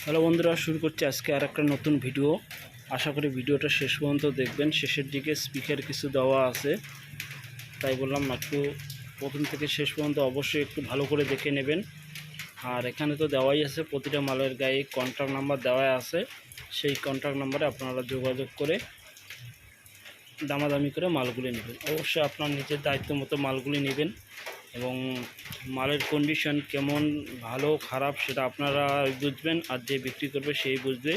Hello বন্ধুরা, শুরু করছি আজকে আর একটা নতুন ভিডিও। আশা করি ভিডিওটা শেষ পর্যন্ত দেখবেন। শেষের দিকে স্পিকার কিছু দেওয়া আছে, তাই বললাম একটু প্রথম থেকে শেষ পর্যন্ত অবশ্যই একটু ভালো করে দেখে নেবেন। আর এখানে তো দেওয়াই আছে, প্রতিটা মালের গায়ে কন্ট্যাক্ট নাম্বার দেওয়া আছে। সেই কন্ট্যাক্ট নাম্বারে আপনারা যোগাযোগ করে দামাদামি করে মালগুলি নেবেন। অবশ্যই আপনার নিজের দায়িত্ব মতো মালগুলি নেবেন এবং মালের কন্ডিশন কেমন, ভালো খারাপ সেটা আপনারা বুঝবেন, আর যে বিক্রি করবে সেই বুঝবে।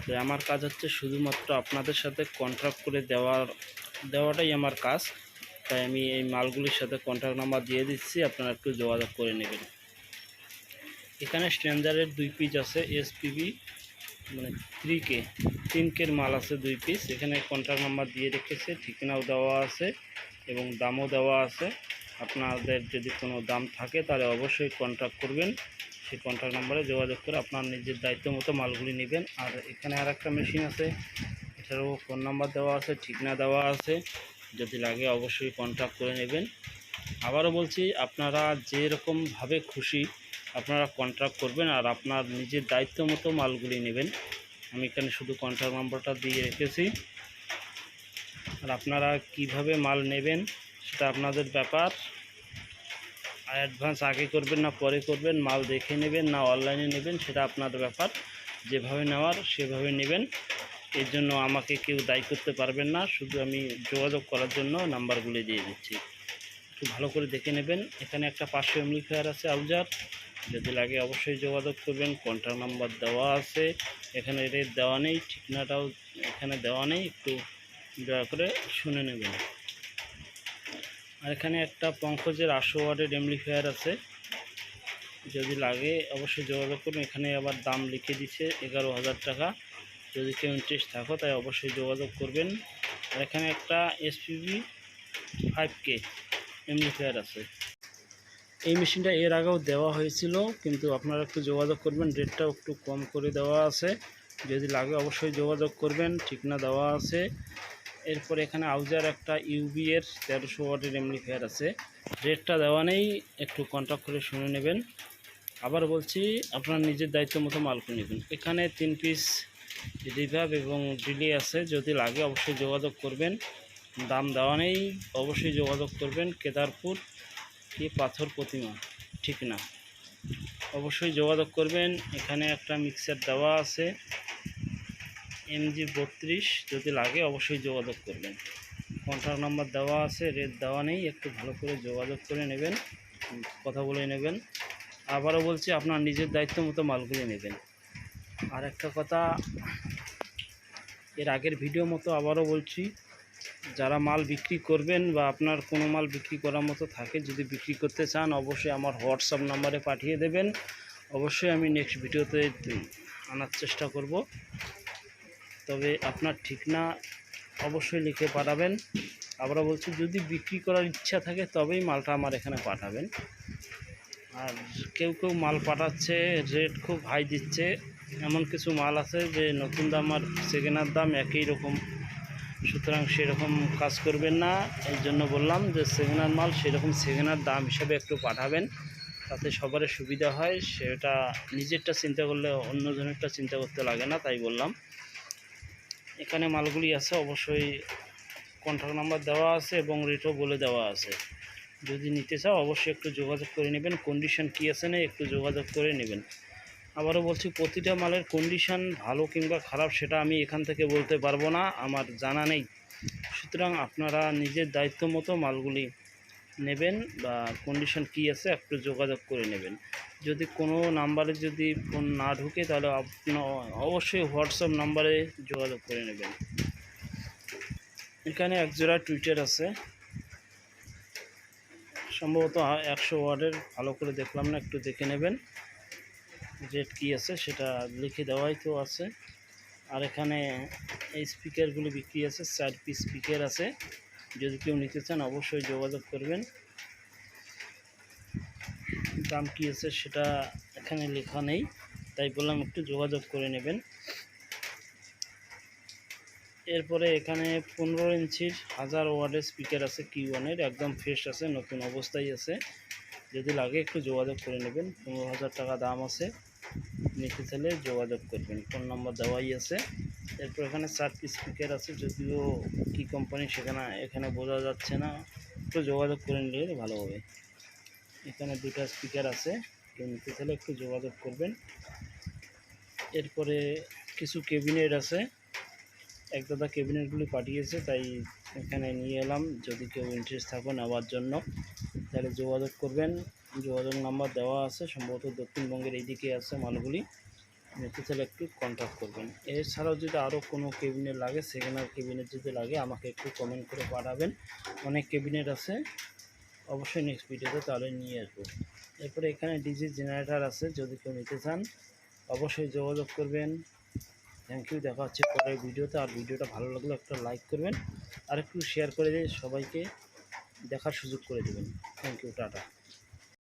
তো আমার কাজ হচ্ছে শুধুমাত্র আপনাদের সাথে কন্ট্রাক্ট করে দেওয়াটাই আমার কাজ। তাই আমি এই মালগুলির সাথে কন্ট্যাক্ট নাম্বার দিয়ে দিচ্ছি, আপনারা একটু যোগাযোগ করে নেবেন। এখানে স্ট্যান্ডার্ডের 2 পিস আছে, এসপিবি মানে 3K মাল আছে 2 পিস। এখানে কন্ট্যাক্ট নাম্বার দিয়ে রেখেছে, ঠিকানাও দেওয়া আছে এবং দামও দেওয়া আছে। আপনাদের যদি কোনো দাম থাকে তাহলে অবশ্যই কন্ট্যাক্ট করবেন, সেই কন্ট্যাক্ট নাম্বারে যোগাযোগ করে আপনার নিজের দায়িত্ব মতো মালগুলি নেবেন। আর এখানে আর একটা মেশিন আছে, এটারও ফোন নাম্বার দেওয়া আছে, ঠিকানা দেওয়া আছে, যদি লাগে অবশ্যই কন্ট্যাক্ট করে নেবেন। আবারও বলছি, আপনারা যেরকমভাবে খুশি আপনারা কন্ট্যাক্ট করবেন আর আপনার নিজের দায়িত্ব মতো মালগুলি নেবেন। আমি এখানে শুধু কন্ট্যাক্ট নাম্বারটা দিয়ে রেখেছি। আর আপনারা কিভাবে মাল নেবেন সেটা আপনাদের ব্যাপার। অ্যাডভান্স আগে করবেন না পরে করবেন, মাল দেখে নেবেন না অনলাইনে নেবেন, সেটা আপনার ব্যাপার। যেভাবে নেওয়ার সেভাবে নেবেন, এর জন্য আমাকে কেউ দায়ী করতে পারবেন না। শুধু আমি যোগাযোগ করার জন্য নাম্বারগুলি দিয়ে দিচ্ছি, একটু ভালো করে দেখে নেবেন। এখানে একটা 500 এমপ্লিফায়ার আছে আউজার, যদি লাগে অবশ্যই যোগাযোগ করবেন। কন্ট্যাক্ট নাম্বার দেওয়া আছে, এখানে রেট দেওয়া নেই, ঠিকানাটাও এখানে দেওয়া নেই, একটু দয়া করে শুনে নেবেন। আর এখানে একটা পঙ্কজের 800 ওয়াটের এমপ্লিফায়ার আছে, যদি লাগে অবশ্যই যোগাযোগ করুন। এখানে আবার দাম লিখে দিচ্ছে 11,000 টাকা, যদি কেউ ইন্টারেস্ট থাকো তাই অবশ্যই যোগাযোগ করবেন। আর এখানে একটা এসপিবি 5K এমপ্লিফায়ার আছে। এই মেশিনটা এর আগেও দেওয়া হয়েছিল, কিন্তু আপনারা একটু যোগাযোগ করবেন, রেটটাও একটু কম করে দেওয়া আছে, যদি লাগে অবশ্যই যোগাযোগ করবেন, ঠিকানা দেওয়া আছে। এরপর এখানে আউজার একটা ইউবি এর 1300 ওয়াটের এমপ্লিফায়ার আছে, রেটটা দেওয়া নেই, একটু কন্ট্যাক্ট করে শুনে নেবেন। আবার বলছি, আপনার নিজের দায়িত্ব মতো মাল কিনে নেবেন। এখানে 3 পিস রিভার্ব এবং ডিলে আছে, যদি লাগে অবশ্যই যোগাযোগ করবেন। দাম দেওয়া নেই, অবশ্যই যোগাযোগ করবেন। কেদারপুর কি পাথর প্রতিমা, ঠিক না, অবশ্যই যোগাযোগ করবেন। এখানে একটা মিক্সার দেওয়া আছে MG32, যদি লাগে অবশ্যই যোগাযোগ করবেন। কন্ট্যাক্ট নাম্বার দেওয়া আছে, রেট দেওয়া নেই, একটু ভালো করে যোগাযোগ করে নেবেন, কথা বলে নেবেন। আবারও বলছি, আপনার নিজের দায়িত্ব মতো মালগুলি নেবেন। আর একটা কথা, এর আগের ভিডিও মতো আবারও বলছি, যারা মাল বিক্রি করবেন বা আপনার কোনো মাল বিক্রি করার মতো থাকে, যদি বিক্রি করতে চান অবশ্যই আমার হোয়াটসঅ্যাপ নাম্বারে পাঠিয়ে দেবেন। অবশ্যই আমি নেক্সট ভিডিওতে আনার চেষ্টা করব। তবে আপনার ঠিকানা অবশ্যই লিখে পাঠাবেন। আবারও বলছি, যদি বিক্রি করার ইচ্ছা থাকে তবেই মালটা আমার এখানে পাঠাবেন। আর কেউ কেউ মাল পাঠাচ্ছে, রেট খুব হাই দিচ্ছে, এমন কিছু মাল আছে যে নতুন দাম আর সেকেন্ডের দাম একই রকম, সুতরাং সেরকম কাজ করবেন না। এই জন্য বললাম যে সেকেন্ডের মাল সেরকম সেকেন্ডের দাম হিসাবে একটু পাঠাবেন, তাতে সবারই সুবিধা হয়। সেটা নিজেরটা চিন্তা করলে অন্যজনেরটা চিন্তা করতে লাগে না, তাই বললাম। এখানে মালগুলি আছে, অবশ্যই কন্ট্যাক্ট নাম্বার দেওয়া আছে এবং রেটও বলে দেওয়া আছে। যদি নিতে চাও অবশ্যই একটু যোগাযোগ করে নেবেন, কন্ডিশন কী আছে না একটু যোগাযোগ করে নেবেন। আবারও বলছি, প্রতিটা মালের কন্ডিশন ভালো কিংবা খারাপ সেটা আমি এখান থেকে বলতে পারবো না, আমার জানা নেই। সুতরাং আপনারা নিজের দায়িত্ব মতো মালগুলি নেবেন বা কন্ডিশন কী আছে একটু যোগাযোগ করে নেবেন। যদি কোনো নাম্বারে যদি ফোন না ঢুকে তাহলে আপনার অবশ্যই হোয়াটসঅ্যাপ নাম্বারে যোগাযোগ করে নেবেন। এখানে একজোড়া টুইটার আছে, সম্ভবত 100 ওয়াটের, ভালো করে দেখলাম না, একটু দেখে নেবেন। রেট কী আছে সেটা লিখে দেওয়াই তো আছে। আর এখানে এই স্পিকারগুলি বিক্রি আছে, 4 পিস স্পিকার আছে, যদি কেউ নিতে চান অবশ্যই যোগাযোগ করবেন। দাম কী আছে সেটা এখানে লেখা নেই, তাই বললাম একটু যোগাযোগ করে নেবেন। এরপরে এখানে 15 ইঞ্চির 1000 ওয়াটের স্পিকার আছে, Q1 একদম ফ্রেশ আছে, নতুন অবস্থায় আছে, যদি লাগে একটু যোগাযোগ করে নেবেন। 15,000 টাকা দাম আছে। নিতে চাইলে যোগাযোগ করবেন, ফোন নম্বর দেওয়াই আছে। এরপর এখানে 4টি স্পিকার আছে, যদিও কী কোম্পানি এখানে বোঝা যাচ্ছে না, একটু যোগাযোগ করে নিলে ভালো হবে। এখানে 2টা স্পিকার আছে, কেউ নিতে চাইলে একটু যোগাযোগ করবেন। এরপরে কিছু ক্যাবিনেট আছে, এক দাদা ক্যাবিনেটগুলি পাঠিয়েছে, তাই এখানে নিয়ে এলাম। যদি কেউ ইন্টারেস্ট থাকো নেওয়ার জন্য তাহলে যোগাযোগ করবেন, যোগাযোগ নাম্বার দেওয়া আছে, সম্ভবত দক্ষিণবঙ্গের এইদিকে আছে মালগুলি। নিতে চাইলে একটু কন্ট্যাক্ট করবেন। এছাড়াও যদি আরও কোনো ক্যাবিনেট লাগে, সেকেন্ড হ্যান্ড ক্যাবিনেট যদি লাগে আমাকে একটু কমেন্ট করে পাঠাবেন। অনেক ক্যাবিনেট আছে, অবশ্যই নেক্সট ভিডিওতে তাহলে নিয়ে আসবো। এরপরে এখানে ডিজি জেনারেটর আছে, যদি কেউ নিতে চান অবশ্যই যোগাযোগ করবেন। থ্যাংক ইউ, দেখা হচ্ছে পরের ভিডিওতে। আর ভিডিওটা ভালো লাগলে একটা লাইক করবেন আর একটু শেয়ার করে দিয়ে সবাইকে দেখার সুযোগ করে দেবেন। Thank you, tata.